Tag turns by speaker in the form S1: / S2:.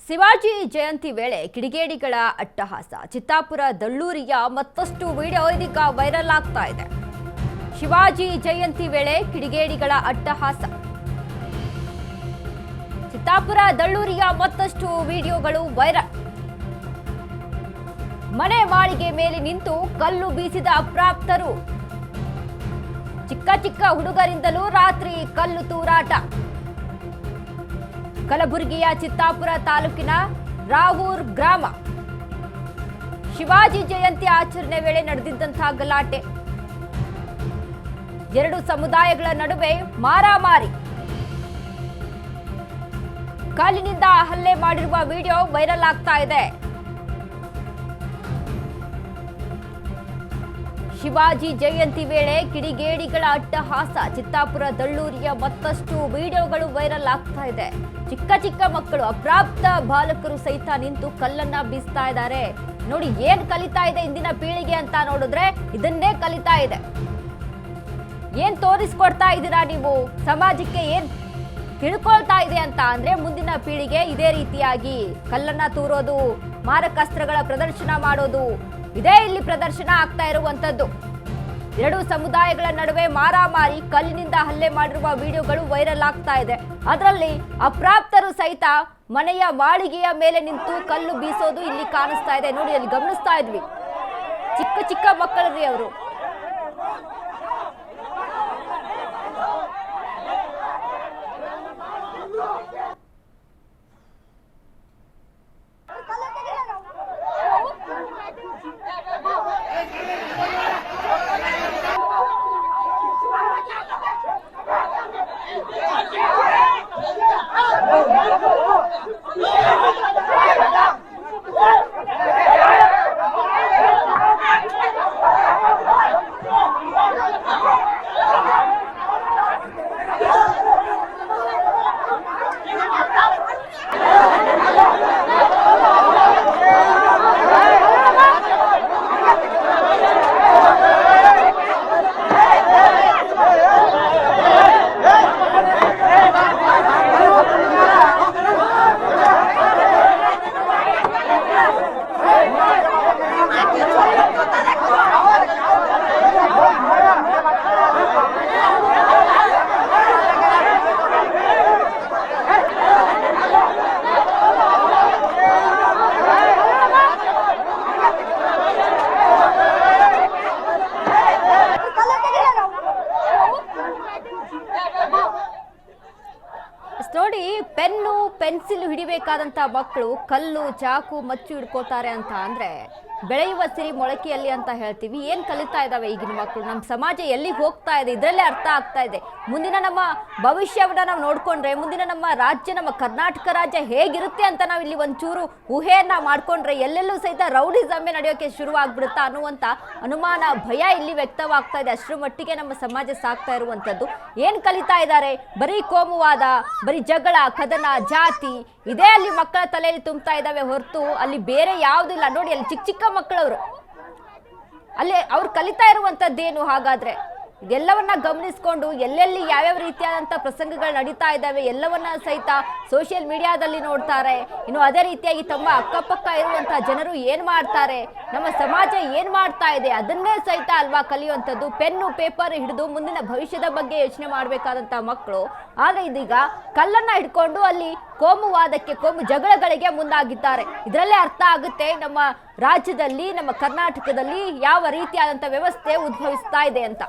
S1: ಶಿವಾಜಿ ಜಯಂತಿ ವೇಳೆ ಕಿಡಿಗೇಡಿಗಳ ಅಟ್ಟಹಾಸ. ಚಿತ್ತಾಪುರ ದಳ್ಳೂರಿಯ ಮತ್ತಷ್ಟು ವಿಡಿಯೋ ಇದೀಗ ವೈರಲ್ ಆಗ್ತಾ ಇದೆ. ಶಿವಾಜಿ ಜಯಂತಿ ವೇಳೆ ಕಿಡಿಗೇಡಿಗಳ ಅಟ್ಟಹಾಸ. ಚಿತ್ತಾಪುರ ದಳ್ಳೂರಿಯ ಮತ್ತಷ್ಟು ವಿಡಿಯೋಗಳು ವೈರಲ್. ಮನೆ ಮಾಳಿಗೆ ಮೇಲೆ ನಿಂತು ಕಲ್ಲು ಬೀಸಿದ ಅಪ್ರಾಪ್ತರು. ಚಿಕ್ಕ ಚಿಕ್ಕ ಹುಡುಗರಿಂದಲೂ ರಾತ್ರಿ ಕಲ್ಲು ತೂರಾಟ. ಕಲಬುರಗಿಯ ಚಿತ್ತಾಪುರ ತಾಲೂಕಿನ ರಾವೂರ್ ಗ್ರಾಮ. ಶಿವಾಜಿ ಜಯಂತಿ ಆಚರಣೆ ವೇಳೆ ನಡೆದಿದ್ದಂತಹ ಗಲಾಟೆ. ಎರಡು ಸಮುದಾಯಗಳ ನಡುವೆ ಮಾರಾಮಾರಿ. ಕಲ್ಲಿನಿಂದ ಹಲ್ಲೆ ಮಾಡಿರುವ ವಿಡಿಯೋ ವೈರಲ್ ಆಗ್ತಾ ಇದೆ. ಶಿವಾಜಿ ಜಯಂತಿ ವೇಳೆ ಕಿಡಿಗೇಡಿಗಳ ಅಟ್ಟಹಾಸ. ಚಿತ್ತಾಪುರ ದಳ್ಳೂರಿಯ ಮತ್ತಷ್ಟು ವಿಡಿಯೋಗಳು ವೈರಲ್ ಆಗ್ತಾ ಇದೆ. ಚಿಕ್ಕ ಚಿಕ್ಕ ಮಕ್ಕಳು, ಅಪ್ರಾಪ್ತ ಬಾಲಕರು ಸಹಿತ ನಿಂತು ಕಲ್ಲನ್ನ ಬೀಸ್ತಾ ಇದ್ದಾರೆ. ನೋಡಿ ಏನ್ ಕಲಿತಾ ಇದೆ ಇಂದಿನ ಪೀಳಿಗೆ ಅಂತ ನೋಡಿದ್ರೆ ಇದನ್ನೇ ಕಲಿತಾ ಇದೆ. ಏನ್ ತೋರಿಸ್ಕೊಡ್ತಾ ಇದ್ದೀರಾ ನೀವು, ಸಮಾಜಕ್ಕೆ ಏನ್ ತಿಳ್ಕೊಳ್ತಾ ಇದೆ ಅಂತ ಅಂದ್ರೆ ಮುಂದಿನ ಪೀಳಿಗೆ ಇದೇ ರೀತಿಯಾಗಿ ಕಲ್ಲನ್ನ ತೂರೋದು, ಮಾರಕಾಸ್ತ್ರಗಳ ಪ್ರದರ್ಶನ ಮಾಡೋದು, ಇದೇ ಇಲ್ಲಿ ಪ್ರದರ್ಶನ ಆಗ್ತಾ ಇರುವಂತದ್ದು. ಎರಡು ಸಮುದಾಯಗಳ ನಡುವೆ ಮಾರಾಮಾರಿ, ಕಲ್ಲಿನಿಂದ ಹಲ್ಲೆ ಮಾಡಿರುವ ವಿಡಿಯೋಗಳು ವೈರಲ್ ಆಗ್ತಾ ಇದೆ. ಅದರಲ್ಲಿ ಅಪ್ರಾಪ್ತರು ಸಹಿತ ಮನೆಯ ಮಾಳಿಗೆಯ ಮೇಲೆ ನಿಂತು ಕಲ್ಲು ಬೀಸೋದು ಇಲ್ಲಿ ಕಾಣಿಸ್ತಾ ಇದೆ. ನೋಡಿ ಅಲ್ಲಿ ಗಮನಿಸ್ತಾ ಇದ್ವಿ, ಚಿಕ್ಕ ಚಿಕ್ಕ ಮಕ್ಕಳ್ರಿ ಅವರು. ನೋಡಿ, ಪೆನ್ನು ಪೆನ್ಸಿಲ್ ಹಿಡಿಬೇಕಾದಂತ ಮಕ್ಕಳು ಕಲ್ಲು ಚಾಕು ಮಚ್ಚು ಹಿಡ್ಕೋತಾರೆ ಅಂತ ಅಂದ್ರೆ ಬೆಳೆಯುವ ಸಿರಿ ಮೊಳಕೆಯಲ್ಲಿ ಅಂತ ಹೇಳ್ತೀವಿ. ಏನ್ ಕಲಿತಾ ಇದಾವೆ ಈಗಿನ ಮಕ್ಕಳು, ನಮ್ಮ ಸಮಾಜ ಎಲ್ಲಿಗೆ ಹೋಗ್ತಾ ಇದೆ ಇದರಲ್ಲೇ ಅರ್ಥ ಆಗ್ತಾ ಇದೆ. ಮುಂದಿನ ನಮ್ಮ ಭವಿಷ್ಯವನ್ನ ನಾವು ನೋಡ್ಕೊಂಡ್ರೆ, ಮುಂದಿನ ನಮ್ಮ ರಾಜ್ಯ, ನಮ್ಮ ಕರ್ನಾಟಕ ರಾಜ್ಯ ಹೇಗಿರುತ್ತೆ ಅಂತ ನಾವು ಇಲ್ಲಿ ಒಂಚೂರು ಊಹೆಯನ್ನ ಮಾಡ್ಕೊಂಡ್ರೆ ಎಲ್ಲೆಲ್ಲೂ ಸಹಿತ ರೌಡಿಸಮ್ಮೆ ನಡೆಯೋಕೆ ಶುರು ಆಗ್ಬಿಡುತ್ತಾ ಅನ್ನುವಂತ ಅನುಮಾನ, ಭಯ ಇಲ್ಲಿ ವ್ಯಕ್ತವಾಗ್ತಾ ಇದೆ. ಅಷ್ಟರ ಮಟ್ಟಿಗೆ ನಮ್ಮ ಸಮಾಜ ಸಾಕ್ತಾ ಇರುವಂತದ್ದು. ಏನ್ ಕಲಿತಾ ಇದ್ದಾರೆ, ಬರೀ ಕೋಮುವಾದ, ಬರೀ ಜಗಳ, ಕದನ, ಜಾತಿ, ಇದೇ ಅಲ್ಲಿ ಮಕ್ಕಳ ತಲೆಯಲ್ಲಿ ತುಂಬ್ತಾ ಇದ್ದಾವೆ ಹೊರತು ಅಲ್ಲಿ ಬೇರೆ ಯಾವುದಿಲ್ಲ. ನೋಡಿ ಅಲ್ಲಿ ಚಿಕ್ಕ ಚಿಕ್ಕ ಮಕ್ಕಳವರು, ಅಲ್ಲಿ ಅವ್ರು ಕಲಿತಾ ಇರುವಂತದ್ದೇನು ಹಾಗಾದ್ರೆ? ಇದೆಲ್ಲವನ್ನ ಗಮನಿಸ್ಕೊಂಡು ಎಲ್ಲೆಲ್ಲಿ ಯಾವ್ಯಾವ ರೀತಿಯಾದಂಥ ಪ್ರಸಂಗಗಳು ನಡೀತಾ ಇದ್ದಾವೆ ಎಲ್ಲವನ್ನ ಸಹಿತ ಸೋಷಿಯಲ್ ಮೀಡಿಯಾದಲ್ಲಿ ನೋಡ್ತಾರೆ. ಇನ್ನು ಅದೇ ರೀತಿಯಾಗಿ ತಮ್ಮ ಅಕ್ಕಪಕ್ಕ ಇರುವಂತಹ ಜನರು ಏನ್ ಮಾಡ್ತಾರೆ, ನಮ್ಮ ಸಮಾಜ ಏನ್ ಮಾಡ್ತಾ ಇದೆ ಅದನ್ನೇ ಸಹಿತ ಅಲ್ವಾ ಕಲಿಯುವಂಥದ್ದು. ಪೆನ್ನು ಪೇಪರ್ ಹಿಡಿದು ಮುಂದಿನ ಭವಿಷ್ಯದ ಬಗ್ಗೆ ಯೋಚನೆ ಮಾಡಬೇಕಾದಂತಹ ಮಕ್ಕಳು ಆದ್ರೆ ಇದೀಗ ಕಲ್ಲನ್ನ ಹಿಡ್ಕೊಂಡು ಅಲ್ಲಿ ಕೋಮುವಾದಕ್ಕೆ, ಕೋಮು ಜಗಳಗಳಿಗೆ ಮುಂದಾಗಿದ್ದಾರೆ. ಇದರಲ್ಲೇ ಅರ್ಥ ಆಗುತ್ತೆ ನಮ್ಮ ರಾಜ್ಯದಲ್ಲಿ, ನಮ್ಮ ಕರ್ನಾಟಕದಲ್ಲಿ ಯಾವ ರೀತಿಯಾದಂಥ ವ್ಯವಸ್ಥೆ ಉದ್ಭವಿಸ್ತಾ ಇದೆ ಅಂತ.